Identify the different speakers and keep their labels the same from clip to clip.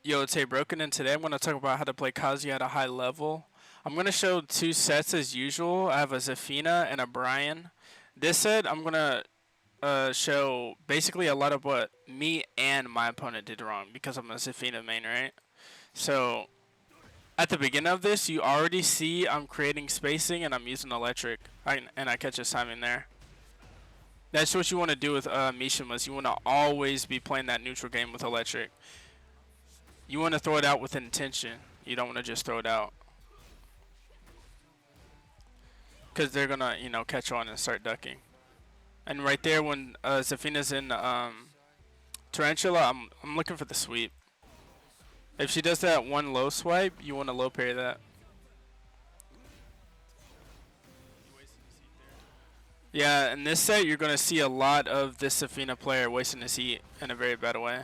Speaker 1: Yo, it's HeyBroken, and today I'm going to talk about how to play Kazuya at a high level. I'm going to show two sets as usual. I have a Zafina and a Bryan. This set, I'm going to show basically a lot of what me and my opponent did wrong because I'm a Zafina main, right? So, at the beginning of this, you already see I'm creating spacing and I'm using electric. And I catch his timing there. That's what you want to do with Mishimas. You want to always be playing that neutral game with electric. You want to throw it out with intention. You don't want to just throw it out. Because they're going to, catch on and start ducking. And right there when Zafina's in Tarantula, I'm looking for the sweep. If she does that one low swipe, you want to low parry that. Yeah, in this set, you're going to see a lot of this Zafina player wasting his heat in a very bad way.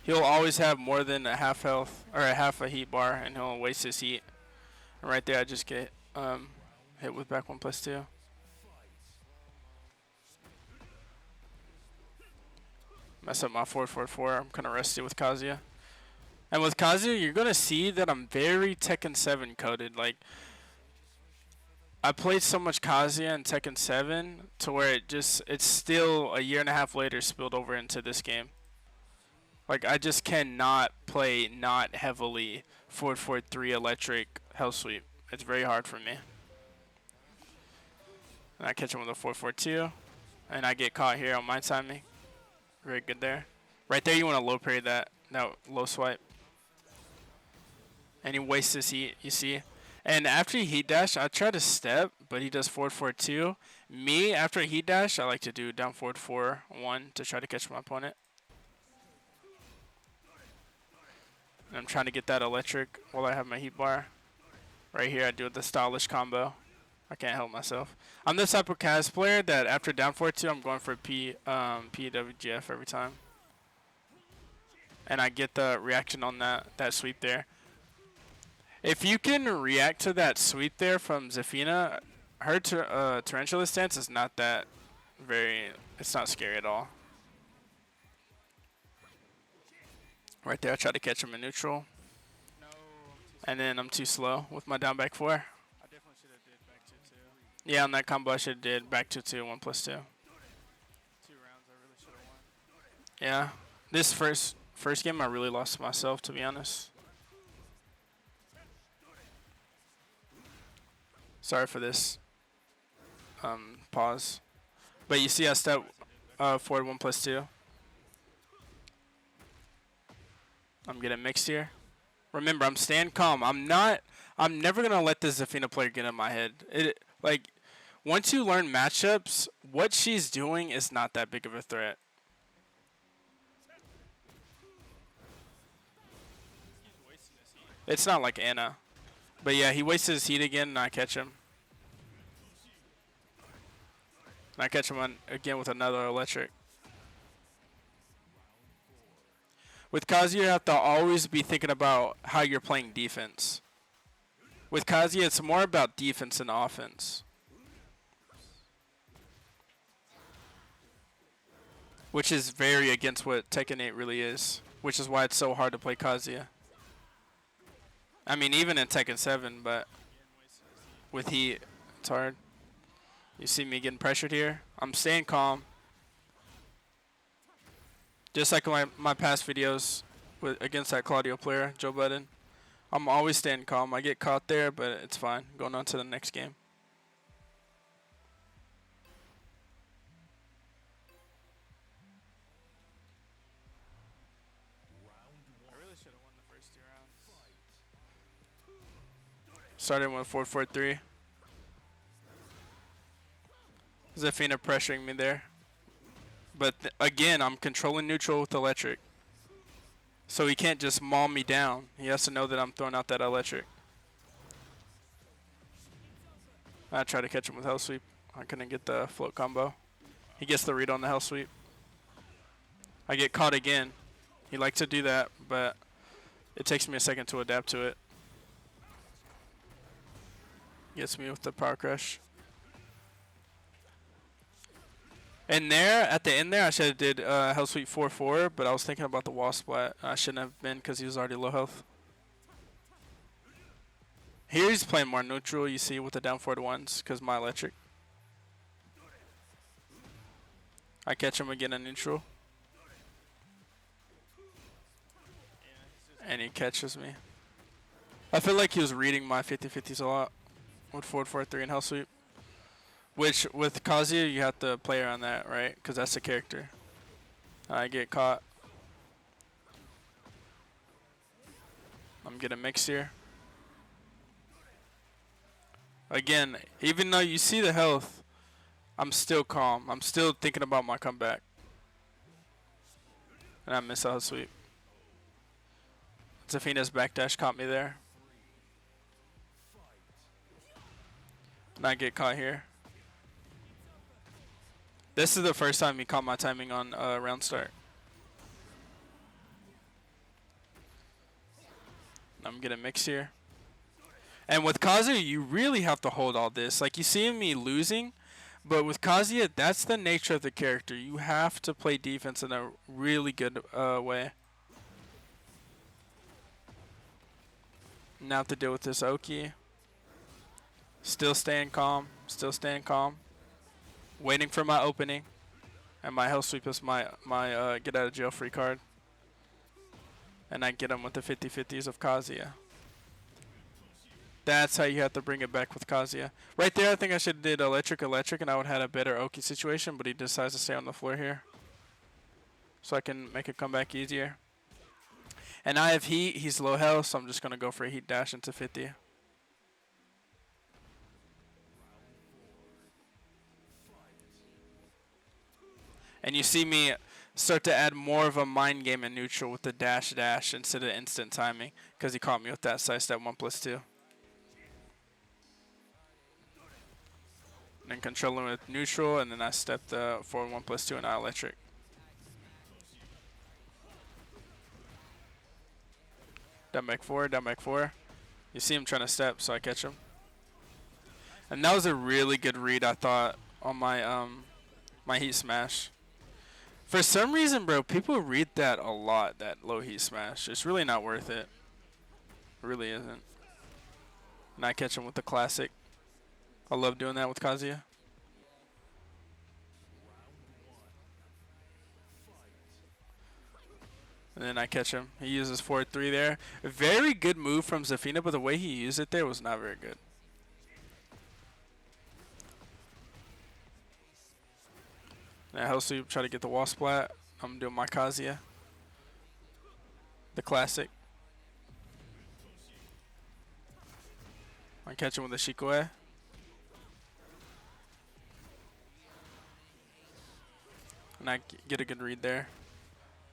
Speaker 1: He'll always have more than a half health or a half a heat bar, and he'll waste his heat. And right there, I just get hit with back 1+2. Mess up my 4-4-4. I'm kind of rusty with Kazuya. And with Kazuya, you're gonna see that I'm very Tekken 7 coded. Like, I played so much Kazuya in Tekken 7 to where it's still a year and a half later spilled over into this game. Like, I just cannot play not heavily 4-4-3 electric hell sweep. It's very hard for me. And I catch him with a 4-4-2. And I get caught here on my timing. Very good there. Right there, you want to low parry that low swipe. And he wastes his heat, you see. And after he heat dash, I try to step, but he does 4-4-2. Me, after a heat dash, I like to do down forward 4-1 to try to catch my opponent. And I'm trying to get that electric while I have my heat bar. Right here, I do the stylish combo. I can't help myself. I'm the type of Kaz player that after down 4-2, I'm going for PWGF every time. And I get the reaction on that sweep there. If you can react to that sweep there from Zafina, her Tarantula stance is not that it's not scary at all. Right there, I try to catch him in neutral. And then I'm too slow with my down back 4. I definitely should have did back 2-2. Yeah, on that combo I should have did back 2-2, 1+2. 2 rounds I really should have won. Yeah. This first game I really lost to myself, to be honest. Sorry for this pause. But you see I step forward 1+2. I'm getting mixed here. Remember, I'm staying calm. I'm never gonna let this Zafina player get in my head. Like, once you learn matchups, what she's doing is not that big of a threat. It's not like Anna. But yeah, he wastes his heat again and I catch him. And I catch him again with another electric. With Kazuya, you have to always be thinking about how you're playing defense. With Kazuya, it's more about defense than offense. Which is very against what Tekken 8 really is. Which is why it's so hard to play Kazuya. I mean, even in Tekken 7, but with heat, it's hard. You see me getting pressured here. I'm staying calm. Just like my past videos against that Claudio player, Joe Budden. I'm always staying calm. I get caught there, but it's fine. Going on to the next game. I really should have won the first 2 rounds. Started with 4-4-3. Zafina pressuring me there. But again, I'm controlling neutral with electric. So he can't just maul me down. He has to know that I'm throwing out that electric. I try to catch him with hell sweep. I couldn't get the float combo. He gets the read on the hell sweep. I get caught again. He likes to do that, but it takes me a second to adapt to it. Gets me with the power crush. And there, at the end there, I should have did Hell Sweep 4-4, but I was thinking about the wall splat. I shouldn't have been because he was already low health. Here he's playing more neutral, you see, with the down forward ones because my electric. I catch him again in neutral. And he catches me. I feel like he was reading my 50-50s a lot with forward 4-3 and Hell Sweep. Which, with Kazuya, you have to play around that, right? Because that's the character. I get caught. I'm getting mixed here. Again, even though you see the health, I'm still calm. I'm still thinking about my comeback. And I miss out sweep. Zafina's backdash caught me there. And I get caught here. This is the first time he caught my timing on round start. I'm getting mixed here. And with Kazuya, you really have to hold all this. Like, you see me losing, but with Kazuya, that's the nature of the character. You have to play defense in a really good way. Now have to deal with this Oki. Still staying calm. Still staying calm. Waiting for my opening. And my Hell Sweep is my get out of jail free card. And I get him with the 50-50s of Kazuya. That's how you have to bring it back with Kazuya. Right there, I think I should have did electric, and I would have had a better Oki situation, but he decides to stay on the floor here. So I can make a comeback easier. And I have heat. He's low health, so I'm just going to go for a heat dash into 50. And you see me start to add more of a mind game in neutral with the dash instead of instant timing, because he caught me with that side step 1+2. And then controlling with neutral, and then I step the forward 1+2 and I electric. Down back 4, down back 4. You see him trying to step, so I catch him. And that was a really good read, I thought, on my my heat smash. For some reason, bro, people read that a lot, that low heat smash. It's really not worth it. It really isn't. And I catch him with the classic. I love doing that with Kazuya. And then I catch him. He uses 4-3 there. A very good move from Zafina, but the way he used it there was not very good. Now Hell Sweep, try to get the wall splat. I'm doing my Kazuya. The classic. I catch him with a Shikoe. And I get a good read there.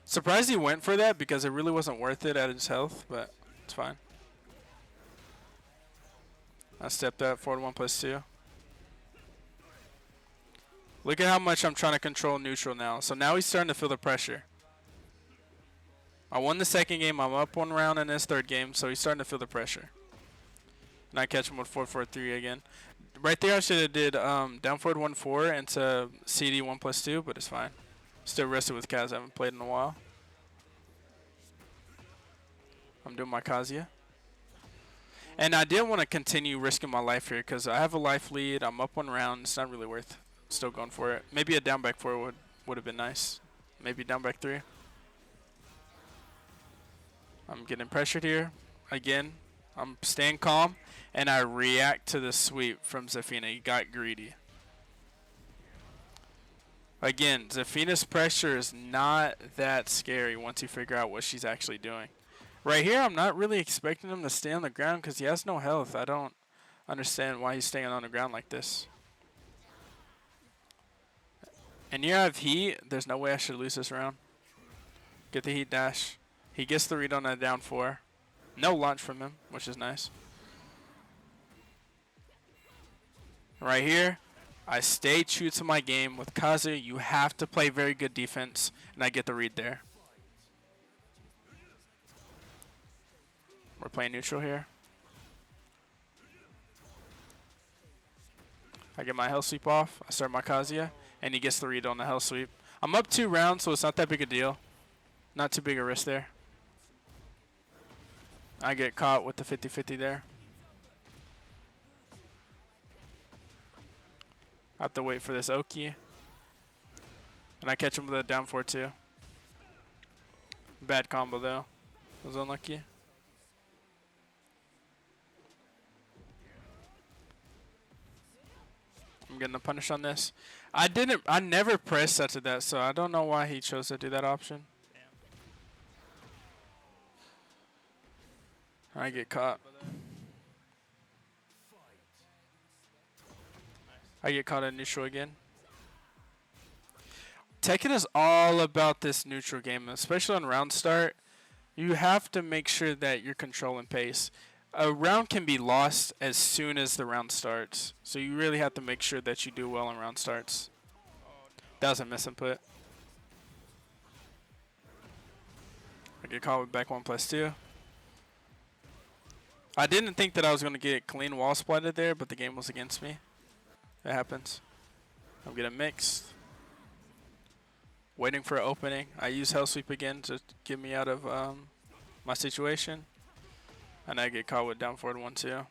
Speaker 1: Surprised he went for that because it really wasn't worth it at his health, but it's fine. I stepped up forward 1+2. Look at how much I'm trying to control neutral now. So now he's starting to feel the pressure. I won the second game. I'm up 1 round in his third game, so he's starting to feel the pressure. And I catch him with 4-4-3 again. Right there, I should have did down forward 1-4 into CD 1+2, but it's fine. Still rested with Kaz. I haven't played in a while. I'm doing my Kazuya. And I didn't want to continue risking my life here because I have a life lead. I'm up 1 round. It's not really worth still going for it. Maybe a down back 4 would have been nice. Maybe down back 3. I'm getting pressured here. Again, I'm staying calm. And I react to the sweep from Zafina. He got greedy. Again, Zafina's pressure is not that scary once you figure out what she's actually doing. Right here, I'm not really expecting him to stay on the ground because he has no health. I don't understand why he's staying on the ground like this. And here I have heat. There's no way I should lose this round. Get the heat dash. He gets the read on that down 4. No launch from him, which is nice. Right here, I stay true to my game. With Kazuya, you have to play very good defense, and I get the read there. We're playing neutral here. I get my Hell Sweep off. I start my Kazuya. and he gets the read on the hell sweep. I'm up 2 rounds, so it's not that big a deal. Not too big a risk there. I get caught with the 50-50 there. I have to wait for this Oki. And I catch him with a down 4-2. Bad combo though. Was unlucky. I'm getting a punish on this. I never press set to that, so I don't know why he chose to do that option. I get caught. I get caught in neutral again. Tekken is all about this neutral game, especially on round start. You have to make sure that you're controlling pace. A round can be lost as soon as the round starts, so you really have to make sure that you do well on round starts. That was a misinput. I get caught with back 1+2. I didn't think that I was going to get clean wall splatted there, but the game was against me. It happens. I'm getting mixed. Waiting for an opening. I use hell sweep again to get me out of my situation. And I get caught with down forward 1-2.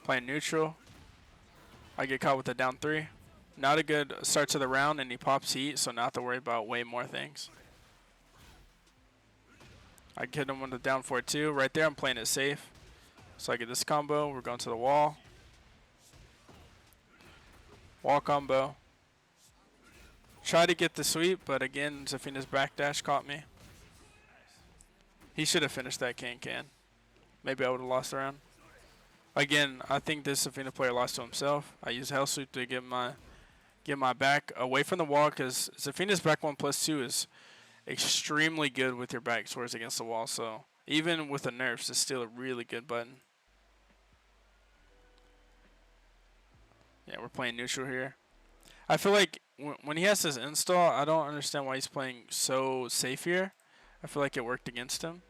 Speaker 1: Playing neutral. I get caught with a down 3. Not a good start to the round, and he pops heat, so not to worry about way more things. I get him with a down 4-2. Right there, I'm playing it safe. So I get this combo. We're going to the wall. Wall combo. Try to get the sweep, but again, Zafina's backdash caught me. He should have finished that can. Maybe I would have lost the round. Again, I think this Zafina player lost to himself. I use hell sweep to get my back away from the wall, because Zafina's back 1+2 is extremely good with your back towards against the wall. So even with the nerfs, it's still a really good button. Yeah, we're playing neutral here. I feel like when he has this install, I don't understand why he's playing so safe here. I feel like it worked against him.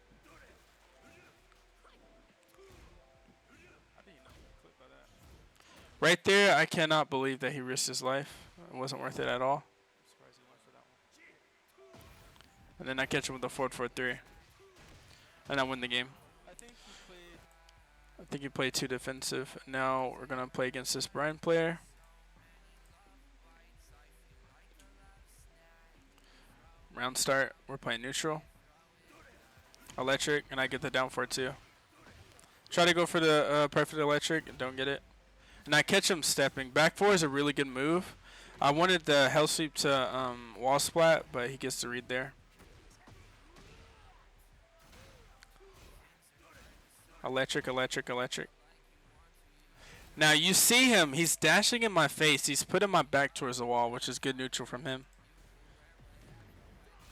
Speaker 1: Right there, I cannot believe that he risked his life. It wasn't worth it at all. And then I catch him with a 4-4-3. And I win the game. I think he played too defensive. Now we're going to play against this Bryan player. Round start, we're playing neutral. Electric, and I get the down 4-2. Try to go for the perfect electric and don't get it. And I catch him stepping. Back 4 is a really good move. I wanted the hell sweep to wall splat, but he gets the read there. Electric, electric, electric. Now you see him. He's dashing in my face. He's putting my back towards the wall, which is good neutral from him.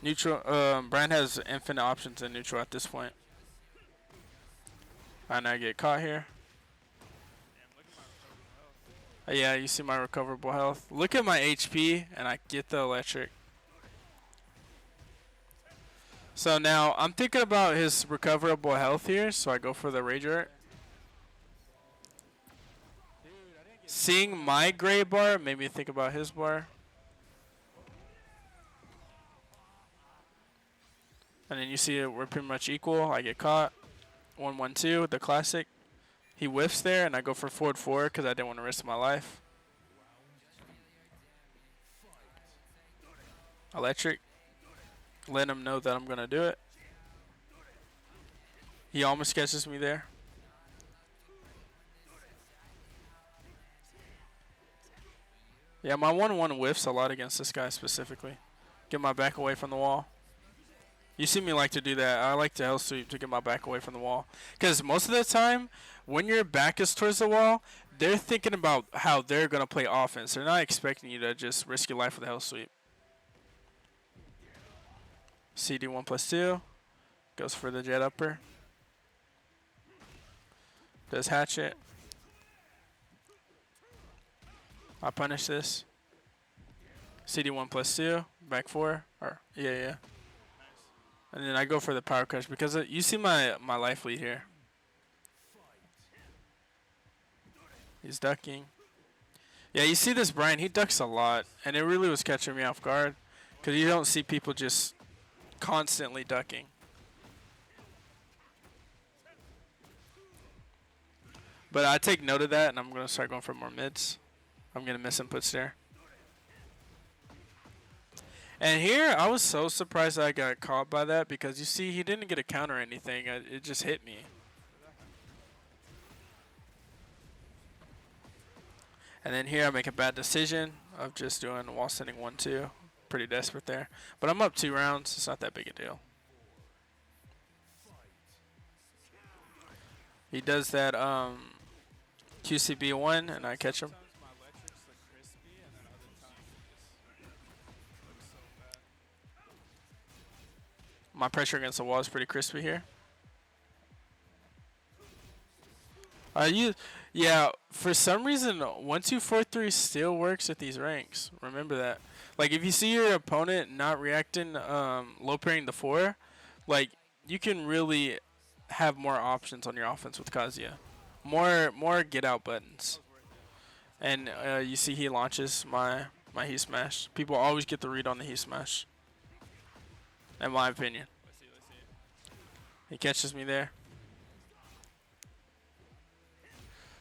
Speaker 1: Neutral. Bryan has infinite options in neutral at this point. And I get caught here. Yeah, you see my recoverable health. Look at my HP, and I get the electric. So now I'm thinking about his recoverable health here, so I go for the Rage Art. Seeing my gray bar made me think about his bar. And then you see it, we're pretty much equal. I get caught. 1-1-2, the classic. He whiffs there, and I go for forward 4 because I didn't want to risk my life. Electric. Let him know that I'm going to do it. He almost catches me there. Yeah, my 1-1 whiffs a lot against this guy specifically. Get my back away from the wall. You see me like to do that. I like to hell sweep to get my back away from the wall. Because most of the time, when your back is towards the wall, they're thinking about how they're going to play offense. They're not expecting you to just risk your life with a hell sweep. CD 1+2. Goes for the jet upper. Does hatchet. I punish this. CD 1+2. Back 4. Or yeah. And then I go for the power crush because you see my life lead here. He's ducking. Yeah, you see this Bryan, he ducks a lot, and it really was catching me off guard, because you don't see people just constantly ducking. But I take note of that, and I'm going to start going for more mids. I'm going to miss inputs there. And here, I was so surprised that I got caught by that, because you see, he didn't get a counter or anything. It just hit me. And then here, I make a bad decision of just doing wall sending 1-2. Pretty desperate there. But I'm up 2 rounds. It's not that big a deal. He does that QCB1, and I catch him. My pressure against the wall is pretty crispy here. Yeah, for some reason, 1-2-4-3 still works at these ranks. Remember that. Like, if you see your opponent not reacting, low parrying the 4, like, you can really have more options on your offense with Kazuya. More get out buttons. And you see he launches my heat smash. People always get the read on the heat smash. In my opinion. He catches me there.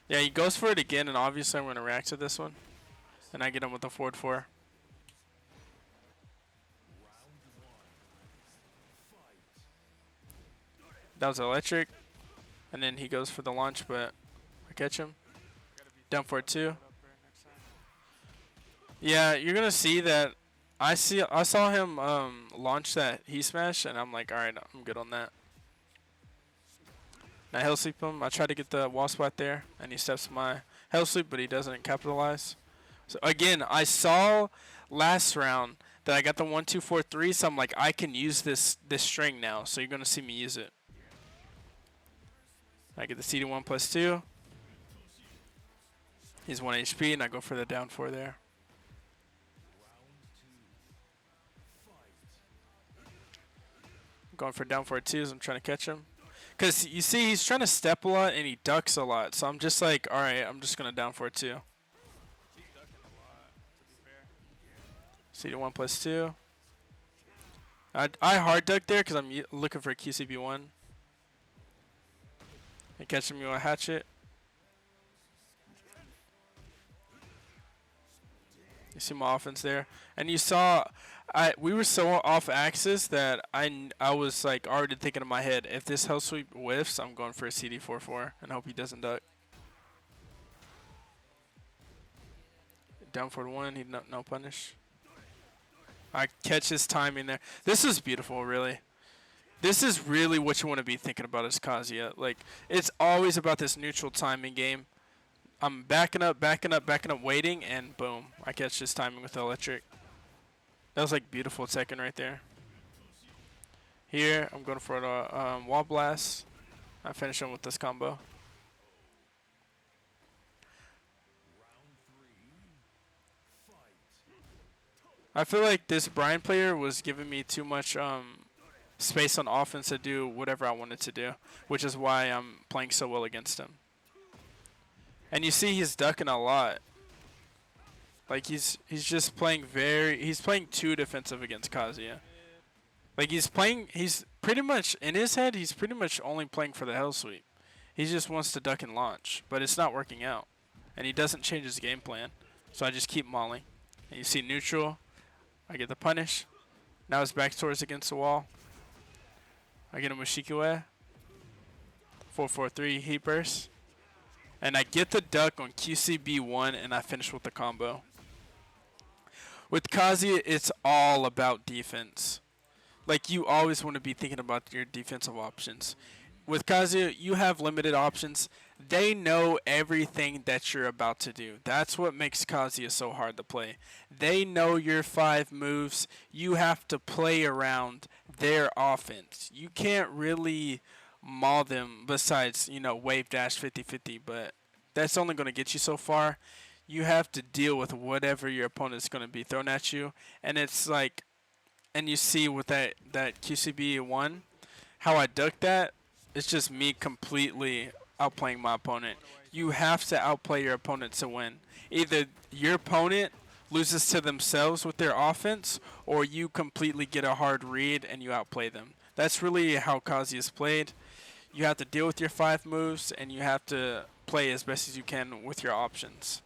Speaker 1: Yeah, he goes for it again, and obviously I'm going to react to this one. And I get him with the forward 4. That was electric. And then he goes for the launch, but I catch him. Down for it 2. Yeah, you're going to see that I saw him launch that heat smash, and I'm like, alright, I'm good on that. I hell sweep him. I try to get the wall spot there, and he steps my hell sweep, but he doesn't capitalize. So again, I saw last round that I got the 1-2-4-3, so I'm like, I can use this string now. So you're gonna see me use it. I get the CD1 plus 2. He's 1 HP, and I go for the down 4 there. I'm going for down 4 2s. I'm trying to catch him. Because you see, he's trying to step a lot and he ducks a lot. So I'm just like, alright, I'm just going to down for it 2. CD1 plus 2. I hard duck there because I'm looking for a QCB1. And catching me with a hatchet. You see my offense there. And you saw, we were so off axis that I was like already thinking in my head, if this hell sweep whiffs, I'm going for a CD4-4 and hope he doesn't duck. Down for 1, he no punish. I catch his timing there. This is beautiful, really. This is really what you want to be thinking about as Kazuya. Like, it's always about this neutral timing game. I'm backing up, waiting, and boom. I catch his timing with the electric. That was like beautiful second right there. Here, I'm going for the wall blast. I finish him with this combo. I feel like this Bryan player was giving me too much space on offense to do whatever I wanted to do, which is why I'm playing so well against him. And you see he's ducking a lot. Like he's just playing he's playing too defensive against Kazuya. Like he's pretty much, in his head, he's pretty much only playing for the hell sweep. He just wants to duck and launch, but it's not working out. And he doesn't change his game plan. So I just keep mauling. And you see neutral. I get the punish. Now his back towards against the wall. I get him with Shikue. 4-4-3 heat burst. And I get the duck on QCB1 and I finish with the combo. With Kazuya, it's all about defense. Like, you always want to be thinking about your defensive options. With Kazuya, you have limited options. They know everything that you're about to do. That's what makes Kazuya so hard to play. They know your 5 moves. You have to play around their offense. You can't really maul them besides, wave dash 50-50, but that's only going to get you so far. You have to deal with whatever your opponent's going to be thrown at you. And it's like, and you see with that QCB1, how I ducked that, it's just me completely outplaying my opponent. You have to outplay your opponent to win. Either your opponent loses to themselves with their offense, or you completely get a hard read and you outplay them. That's really how Kazuya is played. You have to deal with your 5 moves, and you have to play as best as you can with your options.